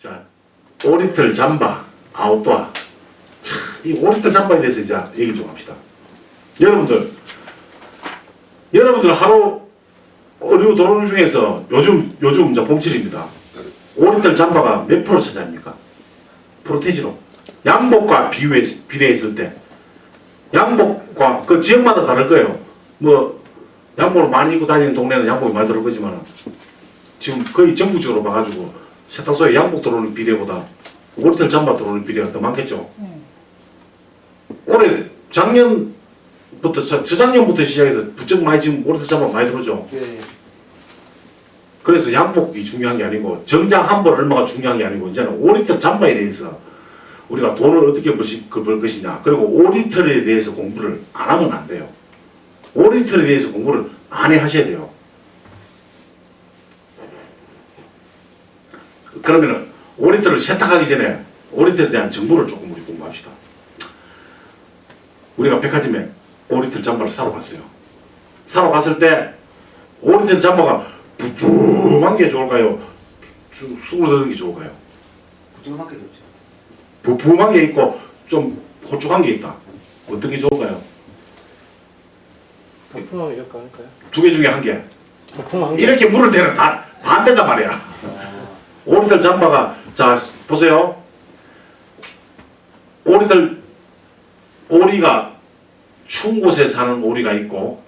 자, 오리털 잠바, 아웃도어. 참, 이 오리털 잠바에 대해서 이제 얘기 좀 합시다. 여러분들 하루 의류 들어오는 중에서 요즘 이제 봄철입니다. 오리털 잠바가 몇 프로 차지합니까? 프로테지로. 양복과 비례했을 때. 양복과, 그 지역마다 다를 거예요. 뭐, 양복을 많이 입고 다니는 동네는 양복이 많이 들어올 거지만, 지금 거의 전국적으로 봐가지고, 세탁소에 양복 들어오는 비례보다 오리털 잠바 들어오는 비례가 더 많겠죠. 올해, 작년부터, 저작년부터 시작해서 부쩍 많이 지금 오리털 잠바 많이 들어오죠. 네. 그래서 양복이 중요한 게 아니고, 정장 한 벌 얼마가 중요한 게 아니고, 이제는 오리털 잠바에 대해서 우리가 돈을 어떻게 벌 것이냐. 그리고 오리털에 대해서 공부를 안 하면 안 돼요. 오리털에 대해서 공부를 많이 하셔야 돼요. 그러면은 오리털을 세탁하기 전에 오리털에 대한 정보를 조금 우리 공부합시다. 우리가 백화점에 오리털 잠바를 사러 갔어요. 사러 갔을 때 오리털 잠바가 부풀한 게 좋을까요? 수그러드는 게 좋을까요? 부드럽게 좋죠. 부풀한 게 있고 좀 호쭉한 게 있다. 어떤 게 좋을까요? 부품하면 이렇게 할까요? 두 개 중에 한 개. 부품 이렇게 물을 때는 다 안 된단 말이야. 오리털 잠바가, 자, 보세요. 오리가 추운 곳에 사는 오리가 있고,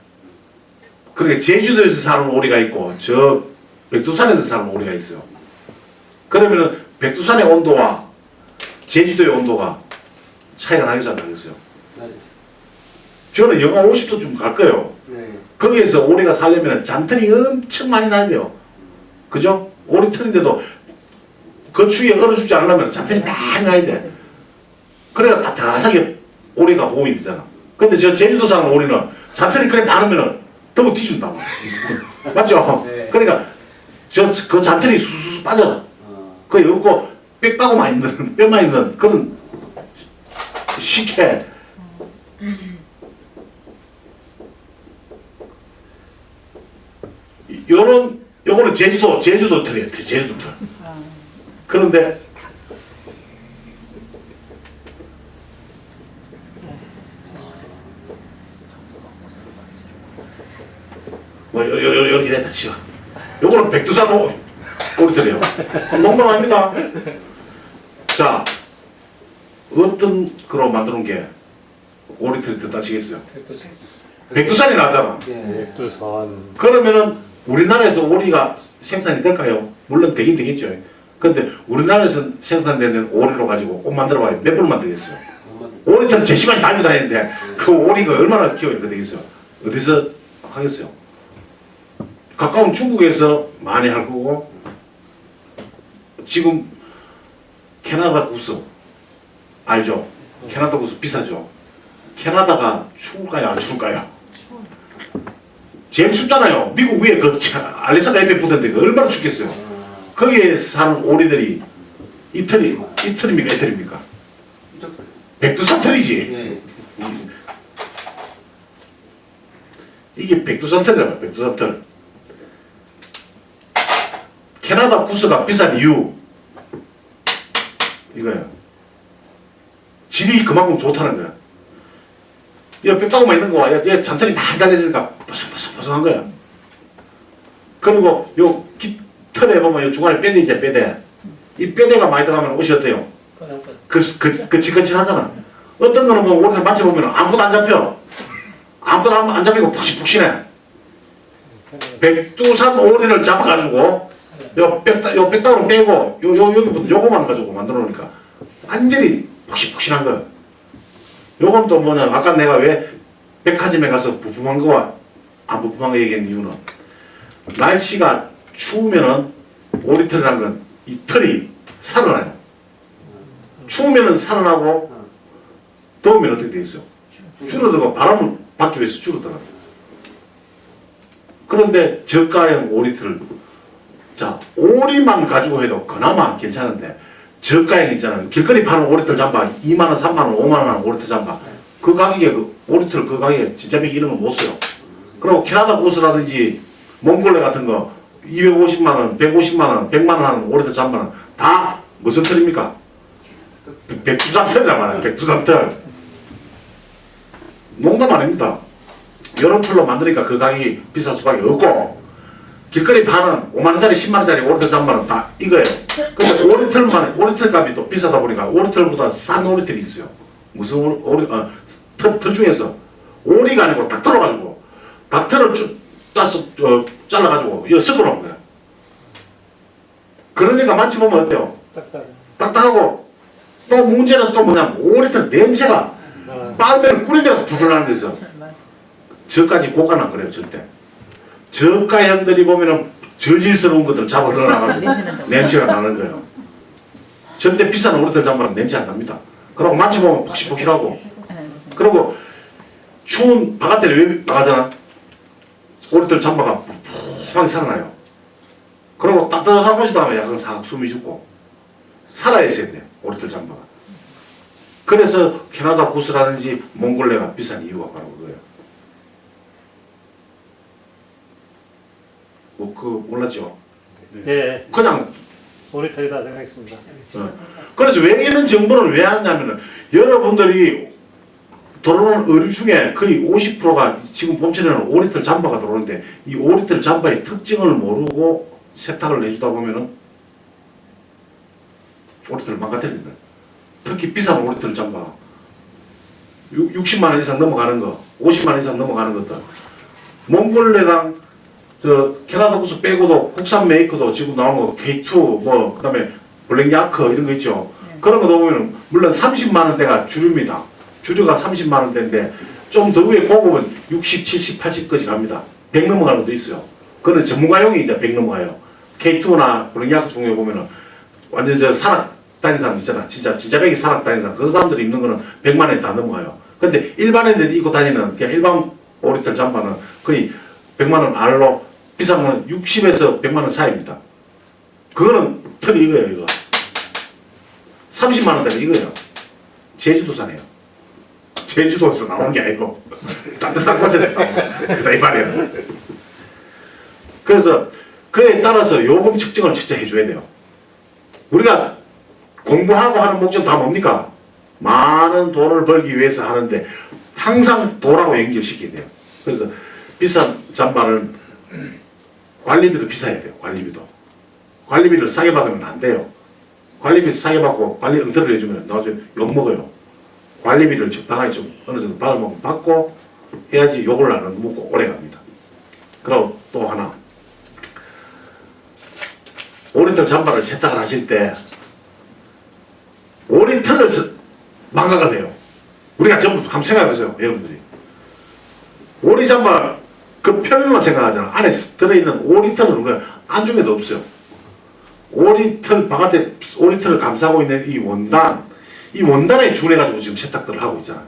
그러니까 제주도에서 사는 오리가 있고, 저 백두산에서 사는 오리가 있어요. 그러면은 백두산의 온도와 제주도의 온도가 차이가 나겠어요, 안 나겠어요? 네. 저는 영하 50도쯤 갈 거예요. 네. 거기에서 오리가 살려면 잔털이 엄청 많이 나야 돼요. 그죠? 오리털인데도 그 추위에 얼어 죽지 않으려면 잔털이 많이 나야 돼. 그래야 따뜻하게 오리가 보호이 되잖아. 근데 저 제주도 사는 오리는 잔털이 그래 많으면 너무 뒤준다고. 맞죠? 네. 그러니까 그 잔털이 수수수 빠져. 그게 없고 빽빠고만 있는, 뼈만 있는 그런 식혜. 요거는 제주도 털이에요. 제주도 털. 그런데 뭐 이렇게 됐다 치워. 요거는 백두산 오리털이에요. 농담 아닙니다. 자, 어떤 거로 만드는 게 오리털이 됐다 치겠어요? 백두산이 나잖아. 네. 백두산. 그러면은 우리나라에서 오리가 생산이 될까요? 물론 되긴 되겠죠. 근데 우리나라에서 생산되는 오리로 가지고 옷 만들어 봐야 몇 분을 만들겠어요? 오리털은 제 시간이 달고 다니는데 그 오리가 얼마나 키워야 되겠어요? 어디서 하겠어요? 가까운 중국에서 많이 할 거고, 지금 캐나다 구스 알죠? 캐나다 구스 비싸죠? 캐나다가 추울까요? 안 추울까요? 제일 춥잖아요. 미국 위에 그 알래스카 옆에 붙었는데 그 얼마나 춥겠어요. 거기에 사는 오리들이 이틀입니까? 이틀입니까? 백두산 털이지. 네. 이게 백두산 털이라고. 백두산 털. 캐나다 구스가 비싼 이유 이거야. 질이 그만큼 좋다는 거야. 야, 뼈다구만 있는 거야. 얘 잔털이 많이 달려있으니까 버석버석한 거야. 그리고 요 털에 보면 요 중간에 뼈대 있잖아, 뼈대. 이 뼈대가 많이 들어가면 옷이 어때요? 거칠거칠하잖아. 어떤 거는 뭐 오리를 만져보면 아무것도 안 잡혀. 아무것도 안 잡히고 푹신푹신해. 백두산 오리를 잡아가지고 요 뼈다구를 빼고 여기부터 요거만 가지고 만들어 놓으니까 완전히 푹신푹신한 거야. 요건 또 뭐냐, 아까 내가 왜 백화점에 가서 부품한 거와 안 부품한 거 얘기한 이유는, 날씨가 추우면은 오리털이라는 건 이 털이 살아나요. 추우면은 살아나고 더우면 어떻게 돼 있어요? 줄어들고 바람을 받기 위해서 줄어들어요. 그런데 저가형 오리털, 자, 오리만 가지고 해도 그나마 괜찮은데, 저가형 있잖아요. 길거리 파는 오리털 잠바 2만원, 3만원, 5만원 오리털 잠바. 그 가격에, 그 오리털 그 가격에 진짜 백 이런 거 못 써요. 그리고 캐나다 구스라든지 몽골레 같은 거 250만원, 150만원, 100만원 하는 오리털 잠바는 다 무슨 털입니까? 백두산털이란 말이야. 백두산털. 농담 아닙니다. 여러 털로 만드니까 그 가격이 비쌀 수밖에 없고 길거리 파는 5만원짜리 10만원짜리 오리털 잠바는 다 이거예요. 근데 오리털 값이 또 비싸다 보니까 오리털보다 싼 오리털이 있어요. 무슨 털 중에서 오리가 아니고 닭털로 가지고 닭털을 짜서 잘라가지고 이거 섞어놓은 거야. 그러니까 마치 보면 어때요? 딱딱하고 또 문제는 또 뭐냐면 오리털 냄새가 빨면 꿀인데가 부풀 나는 거죠. 저까지 고가는 안 그래요 절대. 저가 형들이 보면은 저질스러운 것들 잡아 넣어놔가지고 냄새가 나는 거예요. 절대 비싼 오리털 잠바는 냄새 안 납니다. 그리고 마치 보면 폭신폭신하고 그리고 추운 바깥에 왜 나가잖아. 오리털 잠바가 푹하게 살아나요. 그리고 따뜻한 곳이 다음에 약간 싹 숨이 죽고 살아 있어야 돼 오리털 잠바가. 그래서 캐나다 구스라든지 몽골레가 비싼 이유가 바로 그거예요. 뭐 몰랐죠? 예. 그냥 오리털이다 생각했습니다. 그래서 왜 이런 정보를 왜 하냐면은 여러분들이 들어오는 의류 중에 거의 50%가 지금 봄철에는 오리털 잠바가 들어오는데 이 오리털 잠바의 특징을 모르고 세탁을 해주다 보면은 오리털을 망가뜨립니다. 특히 비싼 오리털 잠바 60만원 이상 넘어가는 거 50만원 이상 넘어가는 것들 몽골레랑 저 캐나다 구스 빼고도 국산 메이커도 지금 나오는 거 K2 뭐 그다음에 블랙야크 이런 거 있죠. 그런 거 보면 물론 30만원대가 주류입니다. 주류가 30만원대인데 좀 더 위에 고급은 60, 70, 80까지 갑니다. 100 넘어가는 것도 있어요. 그거는 전문가용이 이제 100 넘어가요. K2나 블랙야크 중에 보면은 완전 저 산악 다니는 사람 있잖아. 진짜 백이 산악 다니는 사람. 그런 사람들이 입는 거는 100만원이 다 넘어가요. 근데 일반인들이 입고 다니는 그냥 일반 오리털 잠바는 거의 100만원 알로 비싼 거는 60에서 100만원 사이입니다. 그거는 털이 이거예요, 이거. 30만원대가 이거예요. 제주도산이에요. 제주도에서 나온 게 아니고, 따뜻한 곳에서 나온 거다, 이 말이에요. 그래서, 그에 따라서 요금 측정을 진짜 해줘야 돼요. 우리가 공부하고 하는 목적 다 뭡니까? 많은 돈을 벌기 위해서 하는데, 항상 돈하고 연결시켜야 돼요. 그래서, 비싼 잠바를 관리비도 비싸야 돼요. 관리비를 싸게 받으면 안 돼요. 관리비 싸게 받고 관리 응대를 해주면 나중에 욕먹어요. 관리비를 적당하게 좀 어느 정도 받으면 받고 해야지 욕을 안 먹고 오래 갑니다. 그리고 또 하나 오리털 잠바를 세탁을 하실 때 오리털을 망가가 돼요. 우리가 전부 한번 생각해보세요. 여러분들이 오리 잠바 그 표면만 생각하잖아. 안에 들어있는 오리털은 우리가 안중에도 없어요. 오리털 바깥에 오리털을 감싸고 있는 이 원단에 준해가지고 지금 세탁들을 하고 있잖아.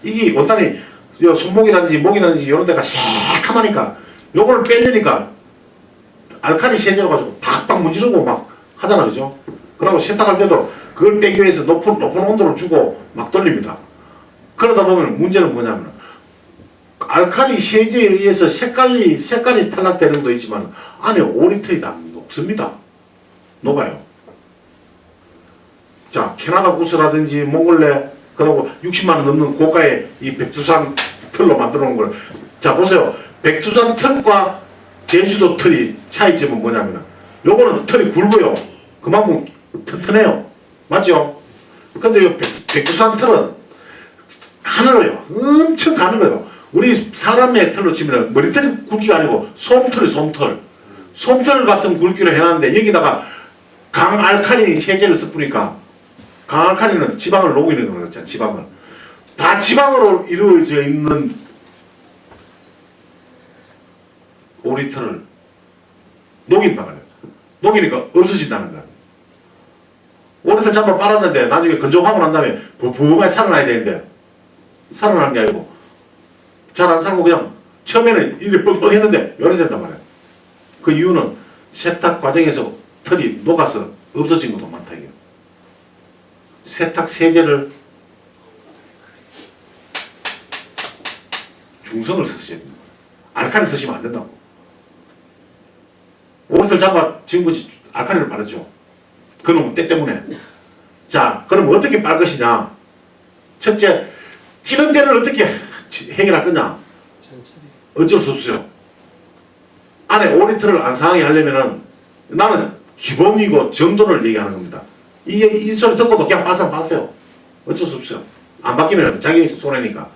이게 원단이 손목이라든지 목이라든지 이런 데가 새카마니까 요걸 빼려니까 알칼리 세제로 가지고 팍팍 문지르고 막 하잖아, 그죠? 그러고 세탁할 때도 그걸 빼기 위해서 높은 온도를 주고 막 돌립니다. 그러다 보면 문제는 뭐냐면 알칼리 세제에 의해서 색깔이 탈락되는 것도 있지만 안에 오리털이 다 녹습니다. 녹아요. 자, 캐나다 구스라든지 몽골레 그리고 60만원 넘는 고가의 이 백두산 털로 만들어 놓은 걸 자 보세요. 백두산 털과 제주도 털이 차이점은 뭐냐면 요거는 털이 굵어요. 그만큼 튼튼해요. 맞죠? 근데 이 백두산 털은 가늘어요. 엄청 가늘어요. 우리 사람의 털로 치면 머리털이 굵기가 아니고 솜털이 솜털. 솜털 같은 굵기로 해놨는데 여기다가 강알칼리 세제를 섞으니까 강알칼리는 지방을 녹이는 거잖아요 지방을. 다 지방으로 이루어져 있는 오리털을 녹인다는 거예요. 녹이니까 없어진다는 거예요. 오리털 잠바 빨았는데 나중에 건조하고 난 다음에 부부하게 살아나야 되는데 살아나는 게 아니고 잘 안 살고 그냥 처음에는 이렇게 뻥뻥했는데 요래 된단 말이에요. 그 이유는 세탁 과정에서 털이 녹아서 없어진 것도 많다 이게. 세탁 세제를 중성을 쓰셔야 됩니다. 알칼리 쓰시면 안 된다고. 오리털 잠바 지금까지 알칼리를 바르죠. 그놈 때 때문에. 자, 그럼 어떻게 빨 것이냐? 첫째, 찌는 때를 어떻게 해결할 거냐? 어쩔 수 없어요. 안에 오리털을 안 상하게 하려면은 나는 기본이고 정도를 얘기하는 겁니다. 이 소리 듣고도 그냥 빨상 봤어요. 어쩔 수 없어요. 안 바뀌면 자기 손해니까.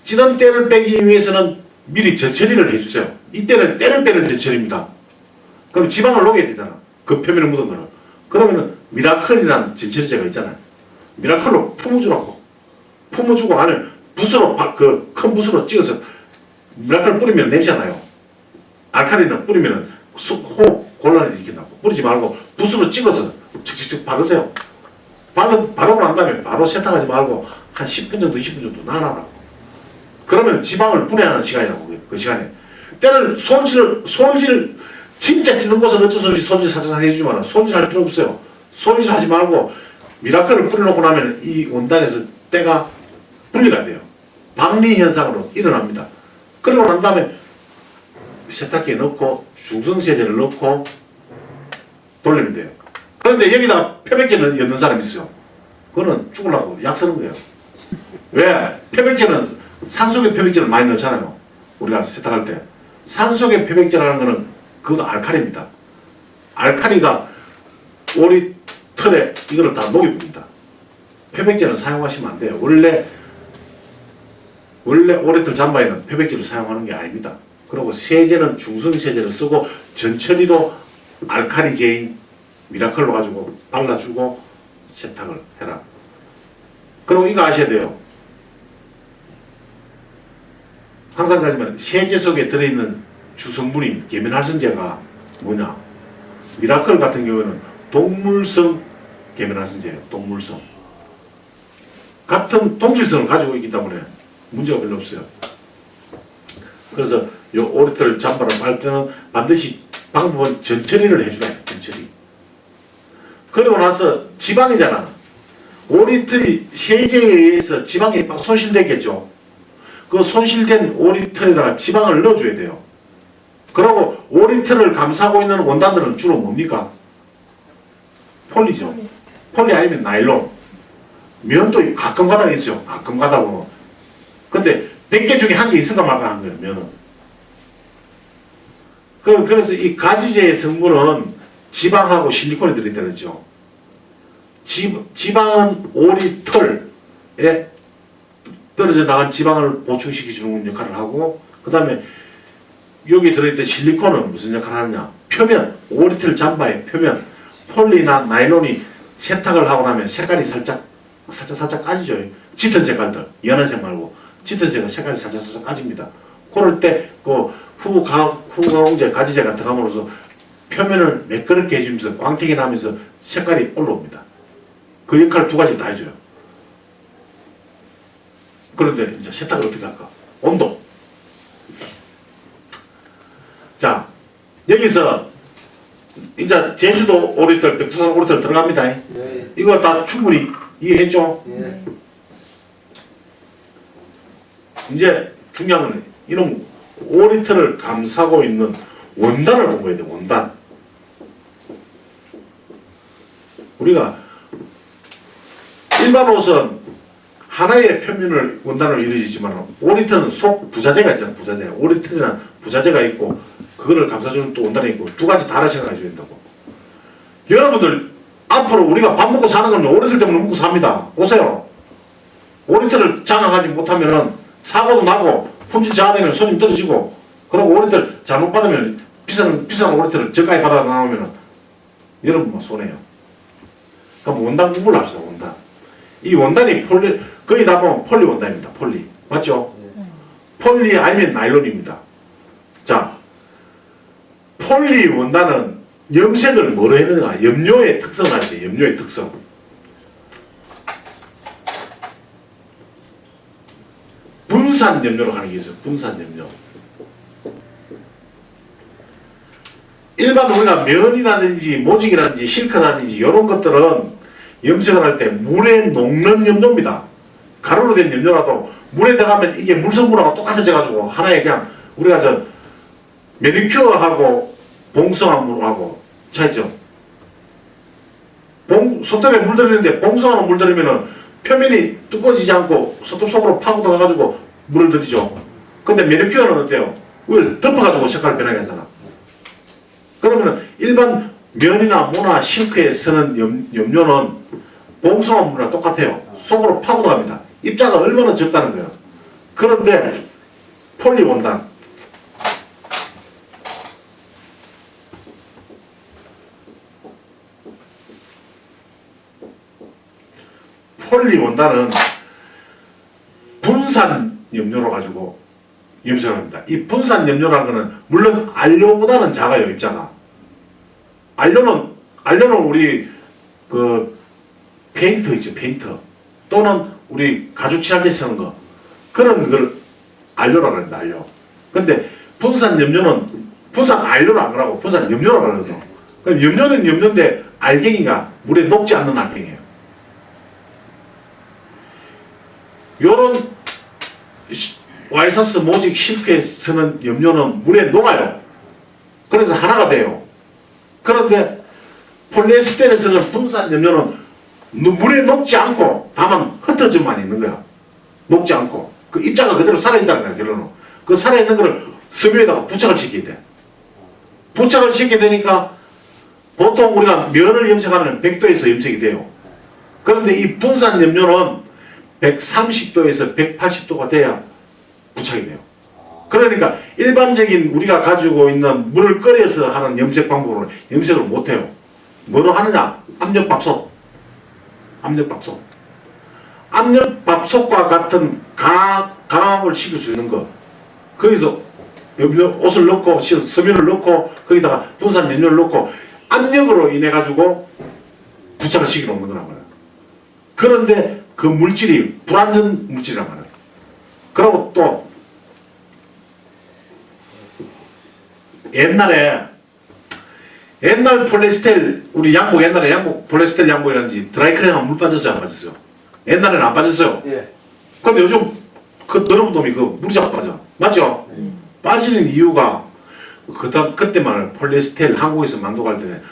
찌는 때를 빼기 위해서는 미리 전처리를 해주세요. 이때는 때를 빼는 전처리입니다. 그럼 지방을 녹여야 되잖아. 그 표면에 묻은 거는. 그러면은 미라클이라는 전처리제가 있잖아요. 미라클로 품어주라고. 품어주고 안에 붓으로 그 큰 붓으로 찍어서 미라클 뿌리면 냄새가 나요. 알칼리는 뿌리면 호흡 곤란이 일으킨다고. 뿌리지 말고 붓으로 찍어서 칙칙칙 바르세요. 바르고 난 다음에 바로 세탁하지 말고 한 10분 정도 20분 정도 놔놔라. 그러면 지방을 분해하는 시간이라고. 그 시간에 때를 손질 진짜 찌는 곳은 어쩔 수 없이 손질 살짝 해주지만 손질할 필요 없어요. 손질하지 말고 미라클을 뿌려놓고 나면 이 원단에서 때가 분리가 돼요. 박리 현상으로 일어납니다. 그러고 난 다음에 세탁기에 넣고 중성세제를 넣고 돌리면 돼요. 그런데 여기다가 표백제를 넣는 사람이 있어요. 그거는 죽으려고 약 쓰는 거예요. 왜? 표백제는 산속에 표백제를 많이 넣잖아요. 우리가 세탁할 때. 산속에 표백제라는 거는 그것도 알칼리입니다. 알칼리가 오리 털에 이거를 다 녹여줍니다. 표백제는 사용하시면 안 돼요. 원래 오리털 잠바에는 표백제를 사용하는 게 아닙니다. 그리고 세제는 중성세제를 쓰고 전처리로 알칼리제인 미라클로 가지고 발라주고 세탁을 해라. 그리고 이거 아셔야 돼요. 항상 가지만 세제 속에 들어있는 주성분인 계면활성제가 뭐냐? 미라클 같은 경우에는 동물성 계면활성제예요. 동물성. 같은 동질성을 가지고 있기 때문에 문제가 별로 없어요. 그래서 요 오리털 잠바를 빨 때는 반드시 방법은 전처리를 해줘야 해요. 전처리. 그러고 나서 지방이잖아. 오리털이 세제에 의해서 지방이 막 손실되겠죠. 그 손실된 오리털에다가 지방을 넣어줘야 돼요. 그리고 오리털을 감싸고 있는 원단들은 주로 뭡니까? 폴리죠. 폴리 아니면 나일론. 면도 가끔 가다가 있어요. 가끔 가다 보면. 근데 100개 중에 한 개 있을까 말까 하는 거예요. 면은. 그래서 이 가지제의 성분은 지방하고 실리콘이 들어있다죠. 지방은 오리털에 떨어져 나간 지방을 보충시켜 주는 역할을 하고, 그 다음에 여기 들어있던 실리콘은 무슨 역할을 하느냐? 표면, 오리털 잠바의 표면, 폴리나 나일론이 세탁을 하고 나면 색깔이 살짝 까지죠. 짙은 색깔들, 연한 색 말고 짙은 색은 색깔이 살짝 까집니다. 그럴 때 그 후가공제 가지제가 들어감으로써 표면을 매끄럽게 해주면서 광택이 나면서 색깔이 올라옵니다. 그 역할을 두 가지 다 해줘요. 그런데 이제 세탁을 어떻게 할까? 온도. 자, 여기서 이제 제주도 오리털, 백두산 오리털 들어갑니다. 네. 이거 다 충분히 이해했죠? 네. 이제 중요한 건 이놈 오리털을 감싸고 있는 원단을 본 거야 돼. 원단. 우리가 일반 옷은 하나의 표면을 원단으로 이루어지지만 오리털은 속 부자재가 있잖아. 부자재. 오리털이란 부자재가 있고 그거를 감싸주는 또 원단이 있고 두 가지 다르게 생각해 줘야 된다고. 여러분들 앞으로 우리가 밥 먹고 사는 건 오리털 때문에 먹고 삽니다. 보세요. 오리털을 장악하지 못하면은 사고도 나고 품질 저하되면 손님 떨어지고, 그리고 오리털 잘못 받으면 비싼 오리털을 저가에 받아 나오면은 여러분 뭐 손해요. 그럼 원단 공부를 합시다. 원단. 이 원단이 거의 다 보면 폴리 원단입니다. 폴리. 맞죠? 폴리 아니면 나일론입니다. 자, 폴리 원단은 염색을 뭐로 해야 되나? 염료의 특성을 할 때, 염료의 특성. 분산 염료로 하는 게 있어요. 분산 염료. 일반 우리가 면이라든지 모직이라든지 실크라든지 이런 것들은 염색을 할 때 물에 녹는 염료입니다. 가루로 된 염료라도 물에 들어가면 이게 물 성분하고 똑같아져가지고 하나의 그냥 우리가 저 매니큐어하고 봉숭아 물하고 차이죠. 손톱에 물들이는데 봉숭아로 물들이면은 표면이 두꺼워지지 않고 손톱 속으로 파고 들어가가지고 물을 들이죠. 근데 매니큐어는 어때요? 그걸 덮어가지고 색깔을 변하게 하잖아. 그러면은 일반 면이나 모나 싱크에 쓰는 염료는 봉숭아 물이랑 똑같아요. 속으로 파고 들어갑니다. 입자가 얼마나 적다는 거예요. 그런데 폴리원단, 폴리원단은 분산 염료로 가지고 염색을 합니다. 이 분산 염료라는 거는 물론 알료보다는 작아요, 입자가. 알료는 우리 그 페인트 있죠, 페인트. 또는 우리 가죽 칠할 때 쓰는 거. 그런 걸 알료라고 합니다, 알료. 근데 분산 염료는 분산 알료를 안 그러고 분산 염료라고 그러거든. 그럼 염료는 염료인데 알갱이가 물에 녹지 않는 알갱이에요. 요런 와이사스 모직 실크에 쓰는 염료는 물에 녹아요. 그래서 하나가 돼요. 그런데 폴리에스테르에서는 분산 염료는 물에 녹지 않고 다만 흩어져만 있는 거야. 녹지 않고. 그 입자가 그대로 살아있다는 거야, 결론은. 그 살아있는 거를 섬유에다가 부착을 시켜야 돼. 부착을 시키게 되니까 보통 우리가 면을 염색하면 100도에서 염색이 돼요. 그런데 이 분산 염료는 130도에서 180도가 돼야 부착이 돼요. 그러니까 일반적인 우리가 가지고 있는 물을 끓여서 하는 염색 방법으로는 염색을 못해요. 뭐로 하느냐? 압력밥솥. 압력밥솥. 압력밥솥과 같은 강압을 시킬 수 있는 거. 거기서 옷을 넣고 섬유를 넣고 거기다가 분산 염료를 넣고 압력으로 인해 가지고 부착을 시켜 놓는 거란 말이에요. 그런데 그 물질이 불완전 물질이란 말이에요. 그리고 또 옛날 폴리에스텔 우리 양복 옛날에 양복 폴리에스텔 양복이라든지 드라이클리닝하면 물 빠졌어요, 안 빠졌어요? 옛날에는 안 빠졌어요. 예. 근데 요즘 그 더러운 놈이 그 물이 자꾸 빠져. 맞죠? 빠지는 이유가 그때만 폴리에스텔 한국에서 만들어갈 때는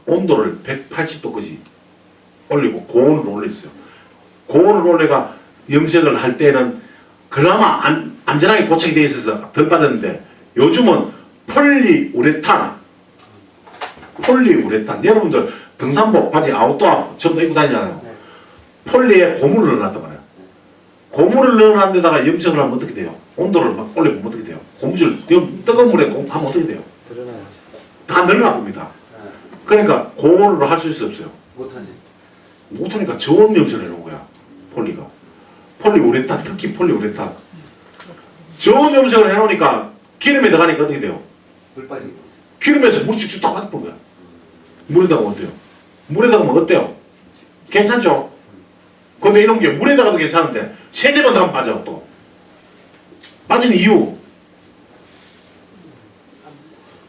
온도를 180도까지 올리고 고온을 올렸어요. 고온을 올려가 염색을 할 때는 그나마 안전하게 고착이 돼 있어서 덜 빠졌는데 요즘은 폴리우레탄 여러분들 등산복 바지 아웃도어 전부 입고 다니잖아요. 네. 폴리에 고무를 넣어놨단 말이에요. 고무를 넣어놨는 데다가 염색을 하면 어떻게 돼요? 온도를 막 올리면 어떻게 돼요? 고무줄 뜨거운 물에 하면 어떻게 돼요? 드러나야죠. 다 늘어나 봅니다. 네. 그러니까 고온으로 할 수 없어요. 못하지. 못하니까 저온 염색을 해놓은 거야. 폴리가. 폴리우레탄, 특히 폴리우레탄. 저온 염색을 해놓으니까 기름에 들어가니까 어떻게 돼요? 물 빠지고. 기름에서 물이 쭉쭉 다 빠져본 거야. 물에다가 어때요? 물에다가 뭐 어때요? 괜찮죠? 근데 이런 게 물에다가도 괜찮은데 세제만 더 빠져 또. 빠지는 이유.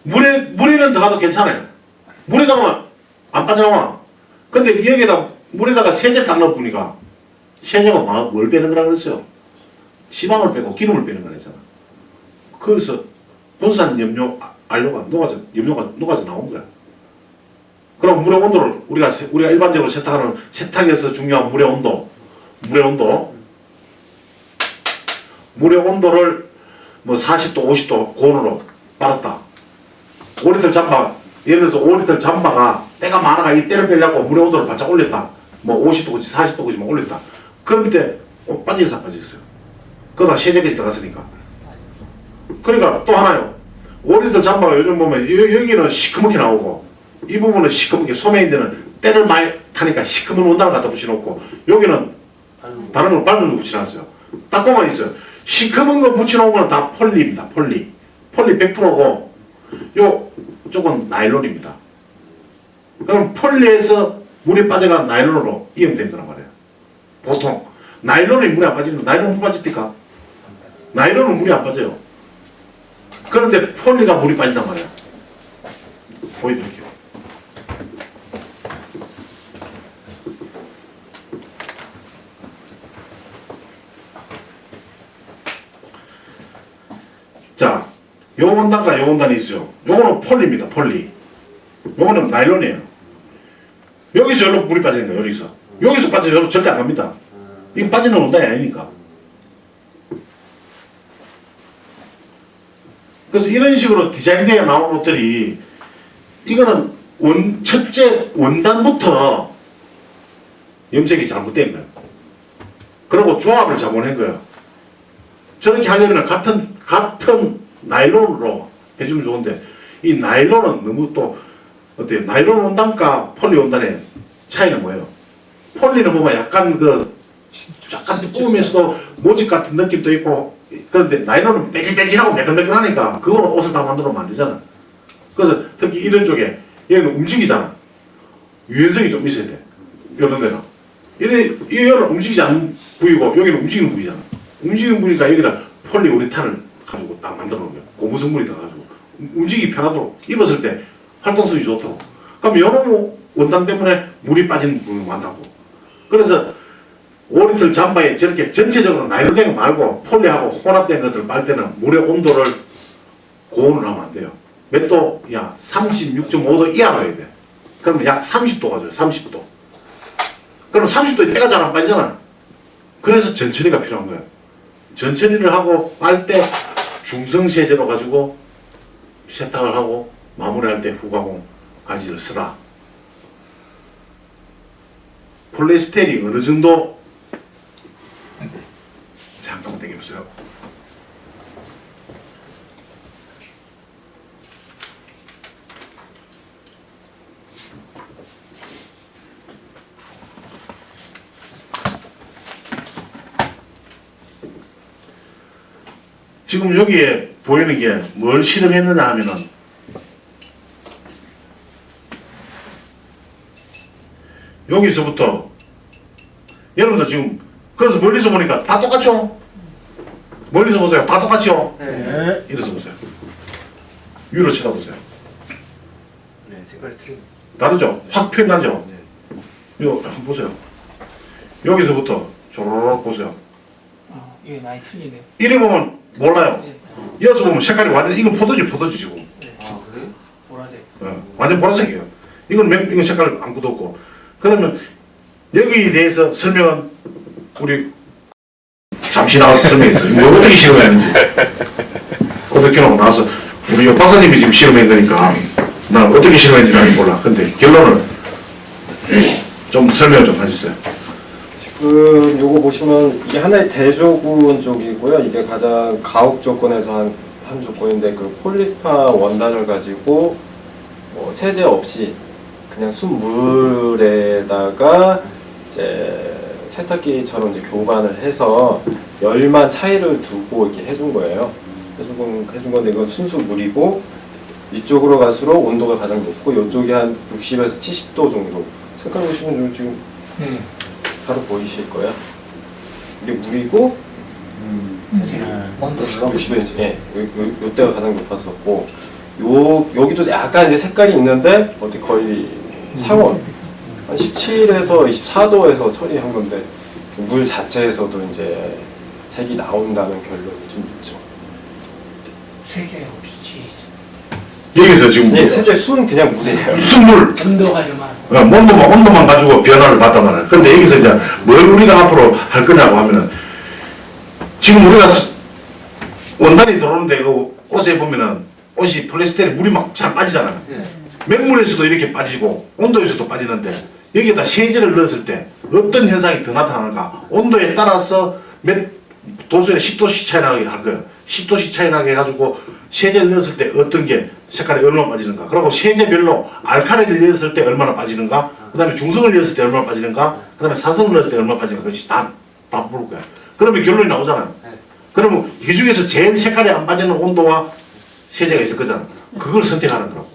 물에는 들어가도 괜찮아요. 물에다가 안 빠져나와. 근데 여기에다 물에다가 세제를 딱 넣어보니까 세제가 뭘 빼는 거라 그랬어요? 지방을 빼고 기름을 빼는 거랬잖아. 그래서 분산 염료가 녹아져 나온 거야. 그럼 물의 온도를 우리가 일반적으로 세탁하는 세탁에서 중요한 물의 온도를 뭐 40도, 50도 고온으로 빨았다. 5리터 잠바, 예를 들어서 5리터 잠바가 때가 많아가 이 때를 빼려고 물의 온도를 바짝 올렸다. 뭐 50도까지, 40도까지 막 올렸다. 그럼 그때 빠져서 안 빠졌어요. 그러다 세제까지 들어갔으니까. 그러니까 또 하나요. 5리터 잠바가 요즘 보면 여기는 시커멓게 나오고 이 부분은 시커멓게 소매 있는 때를 많이 타니까 시커먼 원단을 갖다 붙여놓고 여기는 다른 걸 밝은 거 붙여놨어요. 딱 보면 있어요. 시커먼 거 붙여놓은 거는 다 폴리입니다. 폴리 100%고 요 쪽은 나일론입니다. 그럼 폴리에서 물이 빠져가 나일론으로 이용된 거란 말이에요. 보통 나일론이 물이 안 빠지면 나일론 물 빠집니까? 나일론은 물이 안 빠져요. 그런데 폴리가 물이 빠진단 말이에요. 보여드릴게요. 자, 요 원단과 요 원단이 있어요. 요거는 폴리입니다. 폴리. 요거는 나일론이에요. 여기 여기서 여기로 물이 빠지는 거예요. 여기서 빠져서 여기로 절대 안 갑니다. 이거 빠지는 온당이 아니니까. 그래서 이런 식으로 디자인되어 나온 옷들이 이거는 첫째 원단부터 염색이 잘못된 거예요. 그리고 조합을 잘못한 거예요. 저렇게 하려면 같은 나일론으로 해주면 좋은데 이 나일론은 너무 또 어때요? 나일론 원단과 폴리 원단의 차이는 뭐예요? 폴리는 보면 약간 두꺼우면서도 모직 같은 느낌도 있고 그런데 나일론은 빼질빼질하고 매끈매끈하니까 그걸로 옷을 다 만들면 안 되잖아. 그래서 특히 이런 쪽에 얘는 움직이잖아. 유연성이 좀 있어야 돼. 이런 데는. 이거는 움직이지 않는 부위고 여기는 움직이는 부위잖아. 움직이는 부위니까 여기다 폴리우레탄을 가지고 딱 만들어 놓은 거야. 고무 성분이 들어가지고 움직이기 편하도록 입었을 때 활동성이 좋도록. 그럼 이런 원단 때문에 물이 빠지는 부분이 많다고. 그래서 오리털 잠바에 저렇게 전체적으로 나일론된 거 말고 폴리하고 혼합된 것들 빨 때는 물의 온도를 고온을 하면 안 돼요. 몇 도? 야 36.5도 이하로 해야 돼. 그러면 약 30도 가져요. 30도. 그럼 30도에 때가 잘 안 빠지잖아. 그래서 전처리가 필요한 거예요. 전처리를 하고 빨 때 중성세제로 가지고 세탁을 하고 마무리할 때 후가공 가지를 쓰라. 폴리에스테린이 어느 정도 잠깐만 당겨보세요. 지금 여기에 보이는 게 뭘 실험했느냐 하면은 여기서부터 여러분들 지금 그래서 멀리서 보니까 다 똑같죠? 멀리서 보세요. 다 똑같죠? 네. 이래서 보세요. 위로 쳐다보세요. 네, 색깔이 틀린. 다르죠? 확 표현나죠? 네. 이거 한번 보세요. 여기서부터 조로록 보세요. 이게 많이 틀리네. 이래 보면 몰라요. 예. 여기서 보면 색깔이 완전 이건 포도주 지금. 아, 그래요? 보라색. 완전 보라색이에요. 이건 색깔 안 굳었고. 그러면 여기에 대해서 설명은 우리 잠시 나와서 설명했어요. 이거 어떻게 실험했는지. 어떻게 나와서 우리 박사님이 지금 실험한 거니까 난 어떻게 실험했는지 나는 몰라. 근데 결론을 좀 설명 좀 해주세요. 지금 요거 보시면 이게 하나의 대조군 쪽이고요. 이게 가장 가혹 조건에서 한 조건인데 그 폴리스타 원단을 가지고 세제 없이 그냥 순물에다가 이제 세탁기처럼 이제 교반을 해서 열만 차이를 두고 이렇게 해준 거예요. 해준 건데 이건 순수 물이고 이쪽으로 갈수록 온도가 가장 높고 이쪽이 한 60에서 70도 정도. 색깔 보시면 지금 바로 보이실 거예요. 이게 물이고 온도가 60에서 요때가 가장 높았었고 여기도 약간 이제 색깔이 있는데 어떻게 거의 상온 한 17에서 24도에서 처리한 건데 물 자체에서도 이제 색이 나온다는 결론이 좀 있죠. 세계의 빛이 여기서 지금 네, 세제 순 그냥 물이에요. 순물 온도가 좀 많아. 온도만 가지고 변화를 봤단 말이야. 그런데 여기서 이제 뭘 우리가 앞으로 할 거냐고 하면은 지금 우리가 원단이 들어오는데 그 옷에 보면은 옷이 폴리에스테린 물이 막 잘 빠지잖아요. 네. 맹물에서도 이렇게 빠지고 온도에서도 빠지는데 여기에다 세제를 넣었을 때 어떤 현상이 더 나타나는가? 온도에 따라서 몇 도수에 10도씩 차이 나게 할 거예요. 10도씩 차이 나게 해가지고 세제를 넣었을 때 어떤 게 색깔이 얼마나 빠지는가? 그리고 세제별로 알칼리를 넣었을 때 얼마나 빠지는가? 그 다음에 중성을 넣었을 때 얼마나 빠지는가? 그 다음에 산성을 넣었을 때 얼마나 빠지는가? 그것이 다 볼 거야. 그러면 결론이 나오잖아요. 그러면 이 중에서 제일 색깔이 안 빠지는 온도와 세제가 있을 거잖아. 그걸 선택하는 거라고.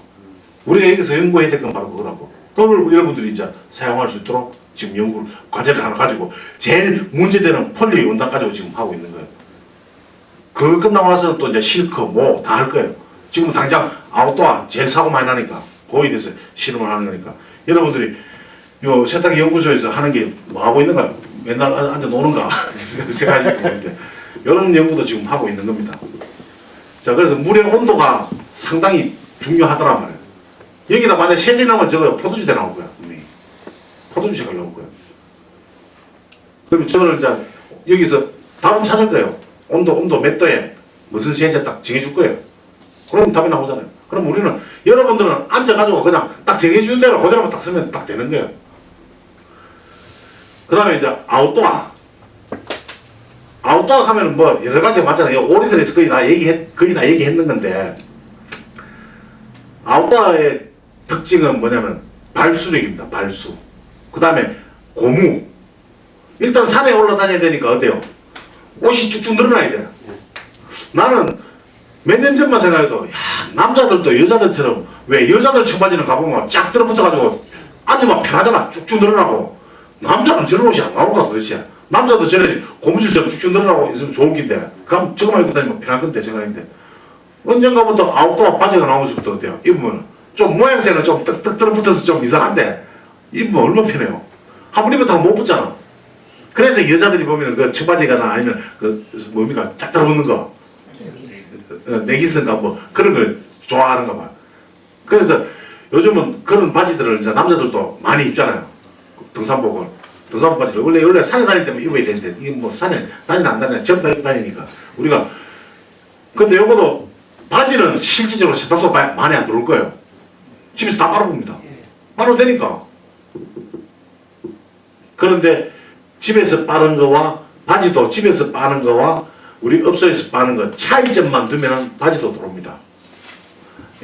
우리가 여기서 연구해야 될 건 바로 그거라고. 그걸 여러분들이 이제 사용할 수 있도록 지금 연구 과제를 하나 가지고 제일 문제되는 폴리 원단 가지고 지금 하고 있는 거예요. 그거 끝나고 나서 또 이제 실크 뭐 다 할 거예요. 지금 당장 아웃도어 제일 사고 많이 나니까 거기에 대해서 실험을 하는 거니까 여러분들이 요 세탁기 연구소에서 하는 게 뭐 하고 있는가? 맨날 앉아 노는가? 생각하실 텐데 이런 연구도 지금 하고 있는 겁니다. 자, 그래서 물의 온도가 상당히 중요하더란 말이에요. 여기다 만약에 세제 넣으면 저거 포도주 돼 나올 거야. 분명히. 포도주 색깔 나올 거예요. 그럼 저는 이제 여기서 답은 찾을 거예요. 온도 몇 도에 무슨 세제 딱 정해줄 거예요. 그럼 답이 나오잖아요. 그럼 우리는 여러분들은 앉아가지고 그냥 딱 정해준 대로 그대로만 딱 쓰면 딱 되는 거예요. 그 다음에 이제 아웃도어. 아웃도어 하면 뭐 여러 가지가 많잖아요. 오리들에서 거의 다 얘기했는 건데, 아웃도어의 특징은 뭐냐면 발수력입니다. 발수. 그 다음에 고무. 일단 산에 올라다녀야 되니까 어때요? 옷이 쭉쭉 늘어나야 돼요. 나는 몇 년 전만 생각해도 야, 남자들도 여자들처럼 왜 여자들 청바지는 가보면 쫙 들어붙어가지고 앉으면 편하잖아. 쭉쭉 늘어나고. 남자는 저런 옷이 안 나올까 도대체. 남자도 저런 고무줄처럼 쭉쭉 늘어나고 있으면 좋을 긴데 그럼 저거만 입고 다니면 편할 건데 생각인데 언젠가부터 아웃도어 바지가 나오면서부터 어때요? 입으면 좀 모양새는 좀 뜩뜩 들어붙어서 좀 이상한데 입으면 얼마나 편해요. 한 번 입었다가 못 붙잖아. 그래서 여자들이 보면 그 청바지가나 아니면 그 뭡니까 쫙 들어붙는 거 내기스인가 뭐 그런 걸 좋아하는가 봐. 그래서 요즘은 그런 바지들을 이제 남자들도 많이 입잖아요. 등산복을. 등산복 바지를 원래 산에 다닐 때만 입어야 되는데 이게 뭐 산에 다니나 안 다니나 전부 다 입고 다니니까 우리가 근데 요거도 바지는 실질적으로 세탁소가 많이 안 들어올 거예요. 집에서 다 빨아봅니다. 빨아도 되니까. 그런데 집에서 빠는 거와 바지도 집에서 빠는 거와 우리 업소에서 빠는 거 차이점만 두면은 바지도 들어옵니다.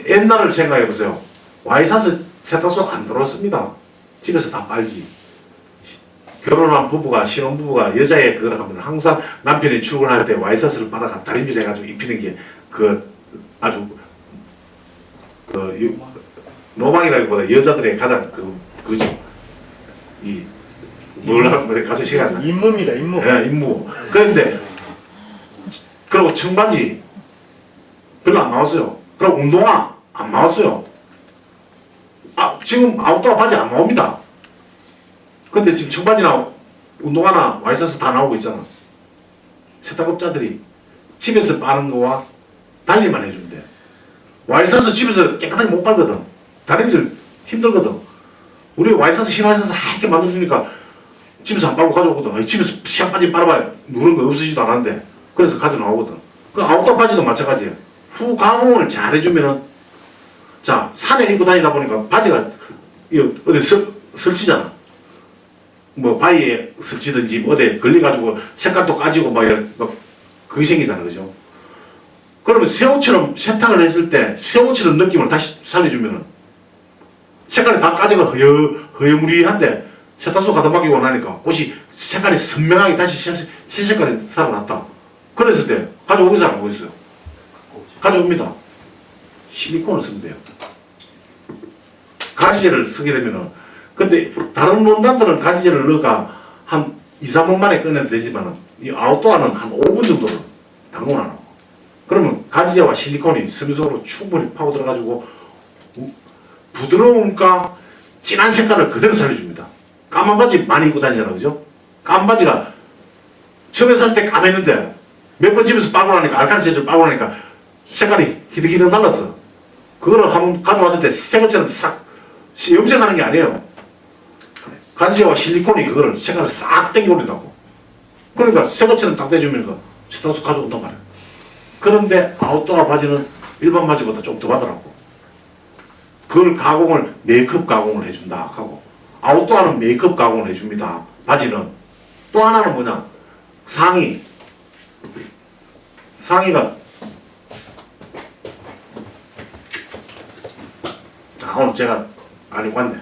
옛날을 생각해 보세요. 와이셔츠 세탁소 안 들어왔습니다. 집에서 다 빨지. 결혼한 부부가 신혼부부가 여자의 그걸 하면 항상 남편이 출근할 때 와이셔츠를 빨아가 다림질 해가지고 입히는 게 그 아주 그 로망이라기보다 여자들의 가장 그죠. 이 뭘 하는 거래 가지고 시간 나. 임무입니다, 임무. 예, 임무. 그런데 그리고 청바지 별로 안 나왔어요. 그리고 운동화 안 나왔어요. 아 지금 아웃도어 바지 안 나옵니다. 근데 지금 청바지나 운동화나 와이셔츠 다 나오고 있잖아. 세탁업자들이 집에서 빠는 거와 달리만 해준대. 와이셔츠 집에서 깨끗하게 못 빨거든. 다림질 힘들거든. 우리 와이셔츠 신화셔츠 하얗게 만들어주니까 집에서 안 빨고 가져오거든. 집에서 시합 바지 빨아봐야 누른 거 없어지지도 않았는데 그래서 가져 나오거든. 그 아웃도어 바지도 마찬가지예요. 후 가공을 잘 해주면은 자 산에 입고 다니다 보니까 바지가 어디 설치잖아. 뭐 바위에 설치든지 뭐 어디 걸려가지고 색깔도 까지고 막 그게 생기잖아, 그죠? 그러면 새 옷처럼 세탁을 했을 때 새 옷처럼 느낌을 다시 살려주면은 색깔이 다 까지가 허여무리한데 세탁소 가다 맡기고 나니까 옷이 색깔이 선명하게 다시 새 색깔이 살아났다. 그랬을 때 가져오고 사람 뭐 있어요? 가져옵니다. 실리콘을 쓰면 돼요. 가시제를 쓰게 되면은 근데 다른 원단들은 가시제를 넣어가 한 2, 3분 만에 꺼내도 되지만은 이 아웃도어는 한 5분 정도는 당분 안 하고 그러면 가지제와 실리콘이 섬유속으로 충분히 파고 들어가지고 부드러움과 진한 색깔을 그대로 살려줍니다. 까만 바지 많이 입고 다니잖아, 그죠? 까만 바지가 처음에 샀을 때 까맸는데 몇 번 집에서 빨고 나니까 알칼리 세제를 빨고 나니까 색깔이 희득희득 날랐어. 그거를 한번 가져왔을 때 새 것처럼 싹 염색하는 게 아니에요. 가지제와 실리콘이 그거를 색깔을 싹 땡겨올린다고. 그러니까 새 것처럼 딱 떼주면 세탁소 가져온단 말이야. 그런데 아웃도어 바지는 일반 바지보다 좀 더 받더라고. 그걸 가공을 메이크업 가공을 해준다 하고 아웃도어는 메이크업 가공을 해줍니다. 바지는 또 하나는 뭐냐 상의가 오늘 제가 안 입고 왔네.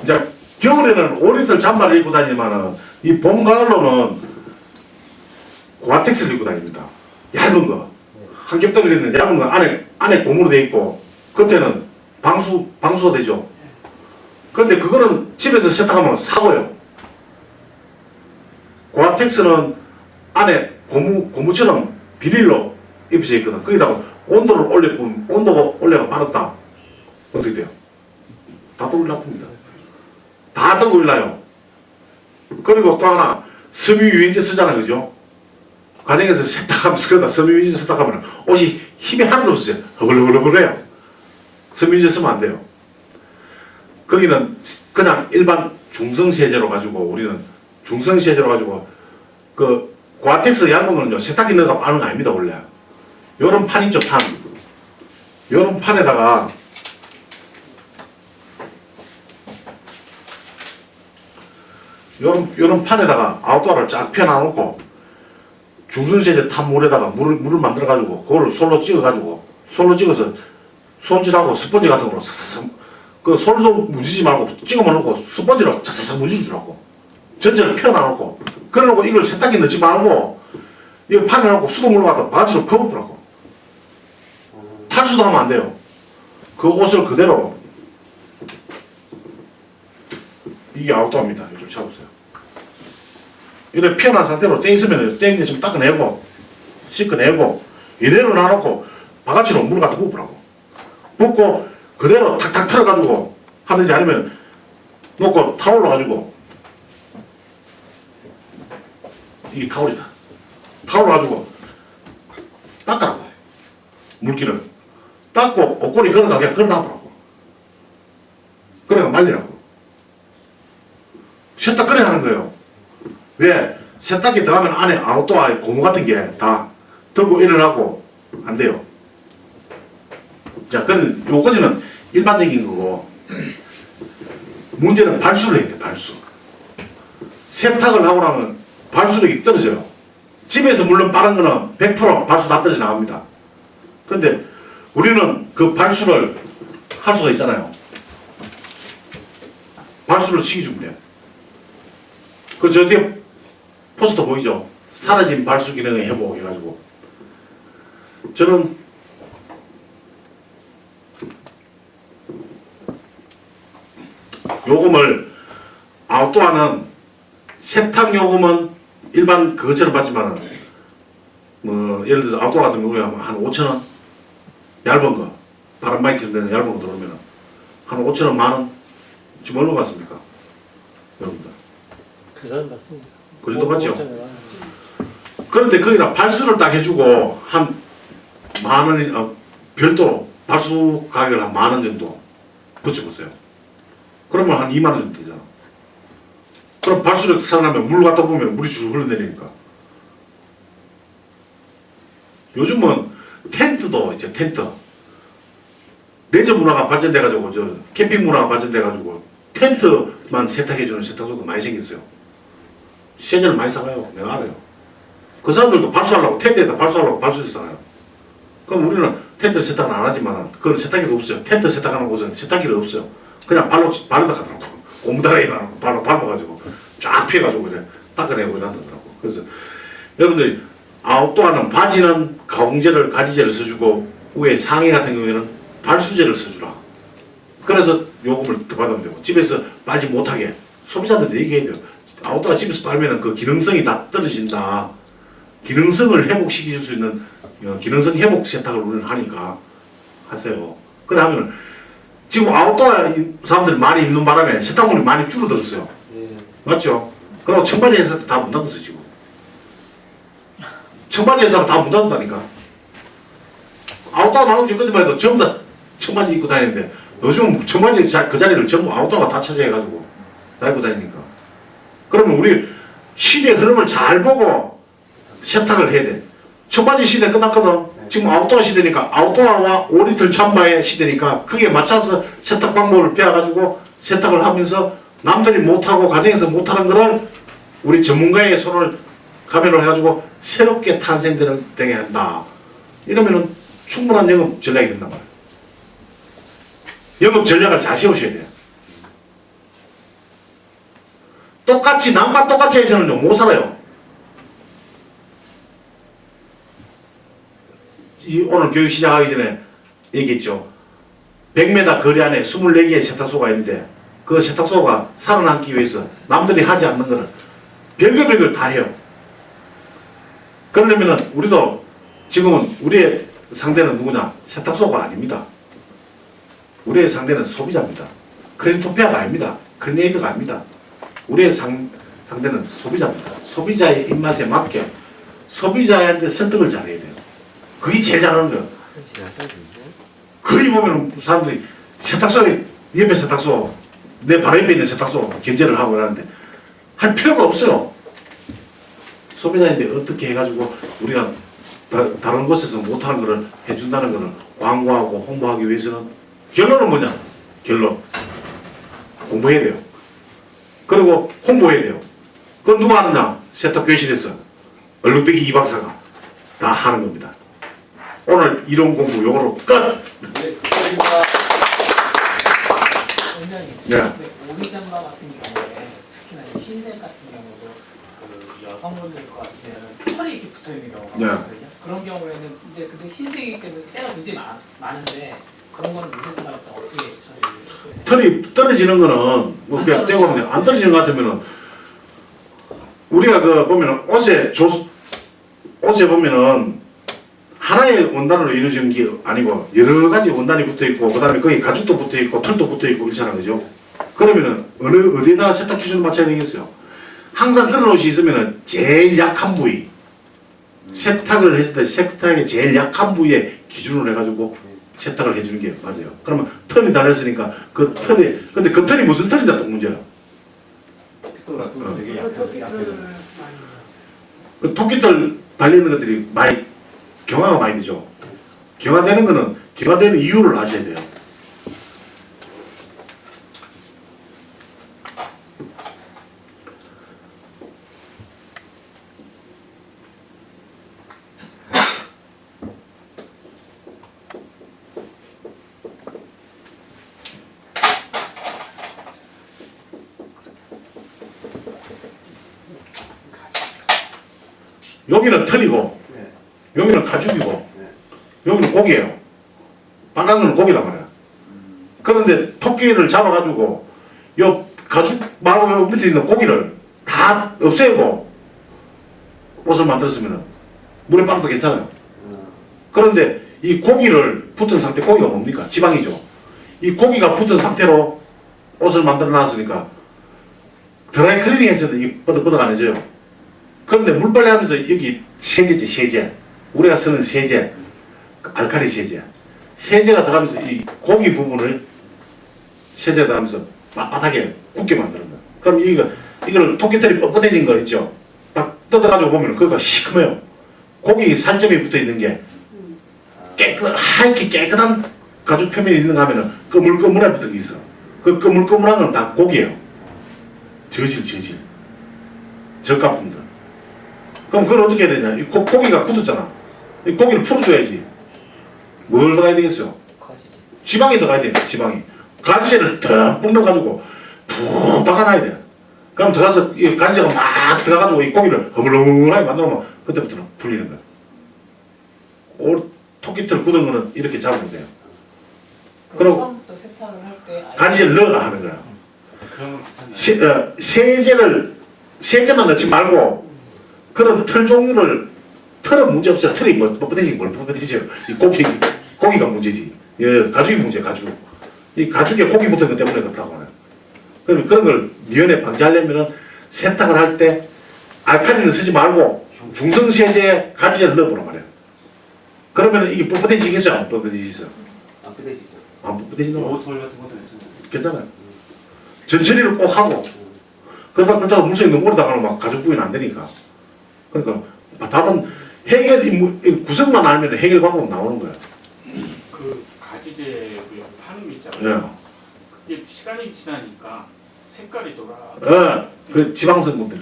이제 겨울에는 오리털 잠바를 입고 다니지만은 이 봄 가을로는 고아텍스를 입고 다닙니다. 얇은 거 한 겹덩이 되는 얇은 거 안에 고무로 돼 있고 겉에는 방수가 되죠. 근데 그거는 집에서 세탁하면 사고요. 고아텍스는 안에 고무처럼 비닐로 입혀져 있거든. 거기다가 온도를 올려보면 온도가 올려가 빠르다. 어떻게 돼요? 다 들고 나쁩니다. 다 들고 일나요. 그리고 또 하나 섬유유연제 쓰잖아, 그죠? 가정에서 세탁하면서 그러다 섬유유연제 세탁하면 옷이 힘이 하나도 없어요. 허벌허벌허벌해요. 섬유유연제 쓰면 안 돼요. 거기는 그냥 일반 중성세제로 가지고 우리는 중성세제로 가지고 그 고아텍스 얇은 거는요 세탁기 넣어가 빠는 거 아닙니다 원래. 요런 판 있죠 판. 요런 판에다가 요런 판에다가 아웃도어를 쫙 펴놔놓고 중성세제 탄 물에다가 물을 만들어 가지고 그거를 솔로 찍어 가지고 솔로 찍어서 손질하고 스펀지 같은 거로 싹싹 그 솔도 무지지 말고 찍어만 놓고 스펀지로 싹싹 무지 주라고 전체를 펴놔놓고 그래놓고 이걸 세탁기 넣지 말고 이거 판에 놓고 수돗물로 갖다 바지로 퍼부으라고 탈수도 하면 안 돼요. 그 옷을 그대로 이게 아웃도어입니다. 이거 좀 잡으세요. 이렇게 피어난 상태로 떼 있으면 떼인데 좀 닦아내고 씻어내고 이대로 놔놓고 바가지로 물 갖다 부으라고 붓고 그대로 탁탁 털어가지고 하든지 아니면 놓고 타올로 가지고 이게 타올이다. 타올로 가지고 닦아라고 물기를 닦고 옷걸이 걸어가 그냥 걸어놔보라고 그래가 말리라고 세탁 그래 하는 거예요. 왜? 세탁기 들어가면 안에 아웃도어 고무 같은 게 다 들고 일어나고 안 돼요. 자, 그런 요거지는 일반적인 거고 문제는 발수를 해야 돼. 발수. 세탁을 하고 나면 발수력이 떨어져요. 집에서 물론 빠른 거는 100% 발수 다 떨어져 나옵니다. 그런데 우리는 그 발수를 할 수가 있잖아요. 발수를 시켜주면 돼요. 그 저 뒤에 포스터 보이죠? 사라진 발수 기능의 회복 해가지고 저는 요금을 아웃도어는 세탁 요금은 일반 그것처럼 받지만 뭐 예를 들어서 아웃도어 같은 경우에 한 5,000원 얇은 거 바람 많이 치는 데는 얇은 거 들어오면 한 5,000원 만원 지금 얼마 받습니까? 여러분들 그건 맞습니다. 그 정도 맞죠? 그런데 거기다 발수를 딱 해주고 한 만원이 별도로 발수 가격을 한 만원 정도 붙여보세요. 그러면 한 2만원 정도 되잖아. 그럼 발수력 상하면 물 갖다 보면 물이 줄줄 흘러내리니까. 요즘은 텐트도 이제 텐트 레저 문화가 발전돼가지고 저 캠핑 문화가 발전돼가지고 텐트만 세탁해주는 세탁소도 많이 생겼어요. 세제를 많이 사가요. 내가 알아요. 그 사람들도 발수하려고 텐트에다 발수하려고 발수지 사가요. 그럼 우리는 텐트 세탁은 안 하지만 그건 세탁기도 없어요. 텐트 세탁하는 곳은 세탁기도 없어요. 그냥 발에다 가더라고. 고무다리에 놔놓고 발로 밟아가지고 쫙 피해가지고 그냥 닦아내고 이런다더라고. 그래서 여러분들이 아웃도어는 바지는 가공제를 가지제를 써주고 위에 상의 같은 경우에는 발수제를 써주라. 그래서 요금을 더 받으면 되고 집에서 빨지 못하게 소비자들한테 얘기해야 돼요. 아웃도어 집에서 빨면은 그 기능성이 다 떨어진다. 기능성을 회복시킬 수 있는 기능성 회복 세탁을 우리는 하니까 하세요. 그래 하면은 지금 아웃도어 사람들이 많이 입는 바람에 세탁물이 많이 줄어들었어요. 맞죠? 그리고 청바지 회사도 다 문 닫았어요 지금. 청바지 회사가 다 문 닫았다니까. 아웃도어 나오기 전까지만 해도 전부 다 청바지 입고 다니는데 요즘 청바지 그 자리를 전부 아웃도어가 다 차지해가지고 다 입고 다니니까. 그러면 우리 시대의 흐름을 잘 보고 세탁을 해야 돼. 청바지 시대 끝났거든. 지금 아웃도어 시대니까 아웃도어와 5리터 참바의 시대니까 그게 맞춰서 세탁 방법을 배워가지고 세탁을 하면서 남들이 못하고 가정에서 못하는 거를 우리 전문가의 손을 가면으로 해가지고 새롭게 탄생되게 한다. 이러면은 충분한 영업 전략이 된단 말이에요. 영업 전략을 잘 세우셔야 돼요. 똑같이 남과 똑같이 해서는요 못 살아요. 오늘 교육 시작하기 전에 얘기했죠. 100m 거리 안에 24개의 세탁소가 있는데 그 세탁소가 살아남기 위해서 남들이 하지 않는 거를 별걸 다 해요. 그러려면은 우리도 지금은 우리의 상대는 누구냐? 세탁소가 아닙니다. 우리의 상대는 소비자입니다. 클린토피아가 아닙니다. 클리네이드가 아닙니다. 우리의 상대는 소비자입니다. 소비자의 입맛에 맞게 소비자한테 설득을 잘해야 돼요. 그게 제일 잘하는 거예요. 거의 보면 사람들이 세탁소에 옆에 세탁소 내 바로 옆에 있는 세탁소 견제를 하고 그러는데 할 필요가 없어요. 소비자인데 어떻게 해가지고 우리가 다른 곳에서 못하는 거를 해준다는 거를 광고하고 홍보하기 위해서는 결론은 뭐냐? 결론. 공부해야 돼요. 그리고 홍보해야 돼요. 그건 누가 하느냐? 세탁교실에서 얼룩배기 이 박사가 다 하는 겁니다. 오늘 이론 공부 요거로 끝! 원장님, 네. 근데 오리장마 같은 경우에 특히나 이 흰색 같은 경우도 그 여성분들 것 같은 털이 이렇게 붙어 있는 경우가 네. 많거든요. 그런 경우에는 근데 흰색이기 때문에 때가 굉장히 많은데 그런 거는 무쇠 나올 때 어떻게 처리해요? 털이 떨어지는 거는 뭐 그냥 떼고 하면 돼. 안 떨어지는 것 같으면은 우리가 그 보면은 옷에 보면은 하나의 원단으로 이루어지는 게 아니고 여러 가지 원단이 붙어 있고 그다음에 거기 가죽도 붙어 있고 털도 붙어 있고 이렇잖아, 그죠? 그러면은 어디에다 세탁 기준을 맞춰야 되겠어요? 항상 그런 옷이 있으면은 제일 약한 부위 세탁을 했을 때 세탁의 제일 약한 부위에 기준으로 해가지고 세탁을 해주는 게 맞아요. 그러면 털이 달렸으니까 그 털이 근데 그 털이 무슨 털이냐 또 문제야. 되게 약해서. 그 토끼털 달리는 것들이 많이 경화가 많이 되죠. 경화되는 거는 경화되는 이유를 아셔야 돼요. 여기는 털이고 네. 여기는 가죽이고 네. 여기는 고기예요. 빨간 거는 고기란 말이야. 그런데 토끼를 잡아가지고 요 가죽 말고 요 밑에 있는 고기를 다 없애고 옷을 만들었으면 물에 빨아도 괜찮아요. 그런데 이 고기를 붙은 상태, 고기가 뭡니까? 지방이죠. 이 고기가 붙은 상태로 옷을 만들어 놨으니까 드라이 클리닝에서는 이 뻐덕뻐덕 안 해져요. 그런데 물빨래 하면서 여기 세제지, 세제. 우리가 쓰는 세제, 알칼리 세제. 세제가 들어가면서 이 고기 부분을 세제가 들어가면서 빳빳하게 굳게 만드는 거야. 그럼 이걸 토끼털이 뻣뻣해진 거 있죠? 딱 뜯어가지고 보면 그거가 시커매요. 고기 살점이 붙어 있는 게 하얗게 깨끗한 가죽 표면이 있는가 하면은 거물거물하게 붙은 게 있어. 그 거물거물한 건 다 고기예요. 저질. 저가품들. 그럼 그걸 어떻게 해야 되냐? 이 고기가 굳었잖아. 이 고기를 풀어줘야지. 뭘 들어가야 되겠어요? 지방이 들어가야 돼요. 지방이. 가지제를 듬뿍 넣어가지고 푹 박아놔야 돼. 그럼 들어가서 이 가지제가 막 들어가가지고 이 고기를 허물허물하게 만들어놓으면 그때부터는 풀리는 거야. 토끼털 굳은 거는 이렇게 잡으면 돼요. 그리고 처음부터 세탁을 할 때 가지제를 넣어가 하는 거야. 그러면 괜찮나요? 세제만 넣지 말고 그런 털 종류를 털은 문제 없어요. 털이 뭐 뻣뻣해지긴 뭘 뻣뻣해져요. 이 고기가 문제지. 예, 가죽이 문제, 가죽. 이 가죽에 고기 붙은 것 때문에 그렇다고 하네요. 그럼 그런 걸 미연에 방지하려면은 세탁을 할 때 알칼리는 쓰지 말고 중성 세제 가지제를 넣어보란 말이에요. 그러면 이게 뻣뻣해지겠어요? 안 뻣뻣해지겠어요? 안 끄대지죠. 안 뻣뻣해지는 거 오토홀 같은 것도 괜찮아요. 괜찮아요. 전처리를 꼭 하고 그러다가 물속에 너무 오래 나가면 막 가죽 부위는 안 되니까. 그러니까 답은 구성만 알면 해결 방법 나오는 거야. 그 가지제 그 파는 있잖아요. 예. 그게 시간이 지나니까 색깔이 돌아. 그 지방성분들.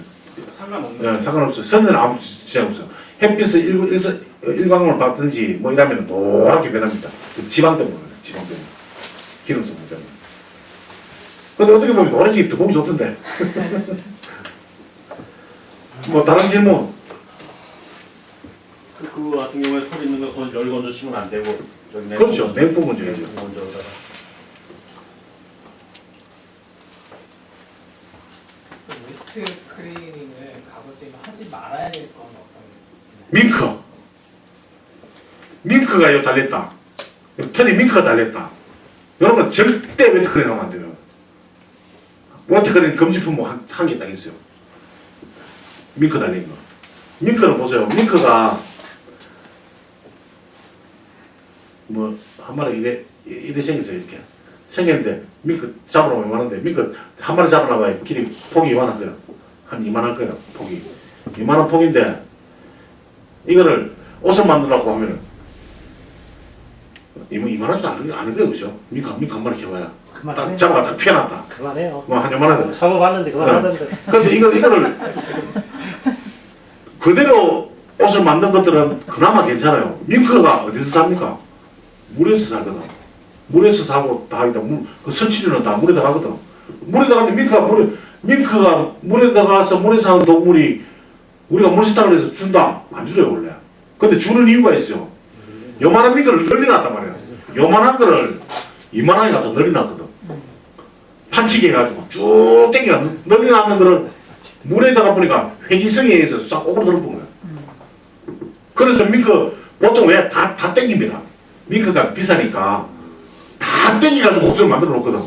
상관없는. 예, 상관없어요. 선에는 아무 지장 없어요. 햇빛을 일광을 받든지 뭐 이러면 노랗게 변합니다. 그 지방 때문에, 지방 때문에. 기름성 때문에. 근데 어떻게 보면 노란색이 더 보기 좋던데. 뭐 다른 질문? 그거 같은 경우에 털 있는 거 그건 열 건조 치면 안 되고 저기 그렇죠. 냉풍 건조 해야죠. 건조다가 웨트 클리닝을 가볼 때는 하지 말아야 될 건 어떤 게 밍크가 요 달렸다. 털이 밍크가 달렸다. 이런 건 절대 웨트크림 하면 안 돼요. 웨트크림 금지품 뭐 한 개 딱 있어요. 밍크 달린 거. 밍크는 보세요. 밍크가 뭐 한 마리 이래 생겼어요. 이렇게 생겼는데 밍크 잡으려면 이만한데 밍크 한 마리 잡으려면 길이 폭이 이만한 거야. 한 이만할 거야 폭이. 이만한 폭인데 이거를 옷을 만들려고 하면은 이만하지도 않은 거예요, 그죠? 밍크 한 마리 키워야 딱 잡아갖다 피어났다. 그만해요. 뭐 한 요만한데. 잡아봤는데 그만하던데. 근데 이거를 그대로 옷을 만든 것들은 그나마 괜찮아요. 밍크가 어디서 삽니까? 물에서 살거든. 물에서 사고 다 하기다. 그 설치류는 다 물에 들어가거든. 물에 들어가는데 밍크가 물에 들어가서 물에 사는 동물이 우리가 물세탁을 해서 준다? 안 주려요, 원래. 근데 주는 이유가 있어요. 요만한 밍크를 늘려놨단 말이야. 요만한 거를 이만하게 갖다 늘려놨거든. 판치기 해가지고 쭉 땡겨 늘려놨는 거를 물에다가 보니까 회기성에 의해서 싹 오그라들어 본 거야. 그래서 밍크 보통 왜 다 땡깁니다. 밍크가 비싸니까 다 땡겨가지고 옷을 만들어 놓거든.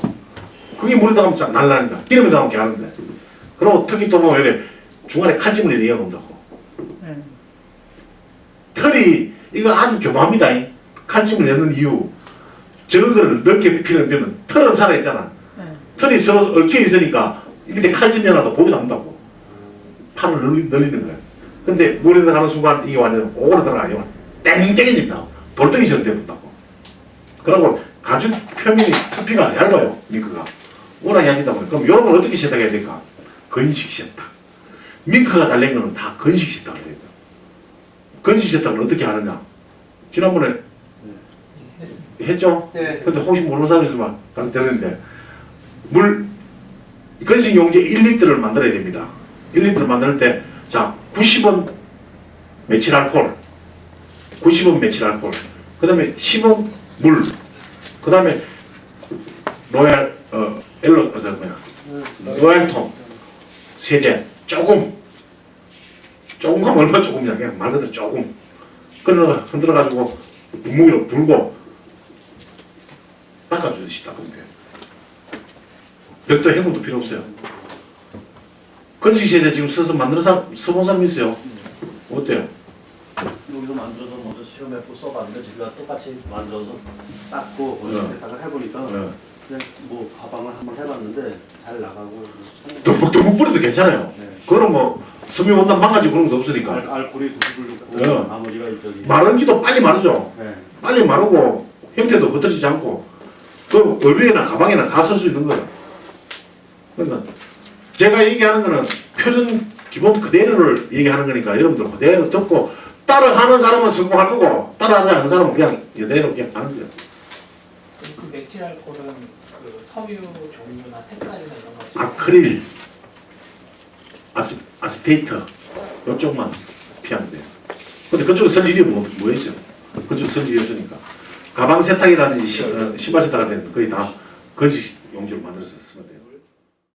그게 물에다가 하면 쫙 날라니까 기름에다가 하면 개하는데. 그리고 특히 또 보면 왜 중간에 칼집을 이어 놓는다고. 털이 이거 아주 교묘합니다. 칼집을 내는 이유. 저거를 넓게 피는 털은 살아있잖아. 털이 서로 얽혀 있으니까 이때 칼집이 하나도 보기도 한다고. 팔을 늘리는 거야. 근데 물에 들어가는 순간 이게 완전 오그라들어가요. 땡땡해집니다. 돌덩이처럼 돼본다고. 그리고 가죽 표면이 표피가 얇아요. 밍크가. 워낙 얇다 보니 그럼 이런 걸 어떻게 세탁해야 될까? 건식 세탁. 밍크가 달린 거는 다 건식 세탁을 해야 돼요. 건식 세탁을 어떻게 하느냐? 지난번에 했죠? 네. 근데 혹시 모르는 사람이 있으면 되는데 건식 용제 1리터를 만들어야 됩니다. 1리터를 만들 때 자 90원 메칠 알코올 90원 메칠 알코올 그 다음에 10원 물 그 다음에 로얄 로얄통 세제 조금 하면 얼마 조금이야 그냥 말 그대로 조금 흔들어 가지고 분무기로 불고 닦아주듯이 닦으면 돼요. 별도 해군도 필요 없어요. 건식 세제 지금 써서 써본 사람 있어요? 어때요? 여기서 만져서 먼저 실험해보고 써봤는데 제가 똑같이 만져서 닦고 건식 세탁을 해보니까 그냥 뭐 가방을 한번 해봤는데 잘 나가고 듬뿍 뿌려도 괜찮아요. 네. 그거는 뭐 섬유 온단 망가지고 그런 것도 없으니까. 알코올이 90을 넣고 네. 나머지가 저기 마른기도 빨리 마르죠. 네. 빨리 마르고 형태도 흩어지지 않고 그 의류에나 가방에나 다 쓸 수 있는 거예요. 그러니까 제가 얘기하는 거는 표준 기본 그대로를 얘기하는 거니까 여러분들 그대로 듣고 따라하는 사람은 성공할 거고 따라하지 않는 사람은 그냥 이대로 그냥 가는 거예요. 그 메틸 알코올은 그 섬유 종류나 색깔이나 이런 거 아크릴, 아스테이트 이쪽만 피하면 돼요. 근데 그쪽에 쓸 일이 뭐 있어요? 그쪽에 쓸 일이 없으니까 가방 세탁이라든지 신발 세탁할 때는 거의 다 건식 용지로 만들어서 쓰면 돼요.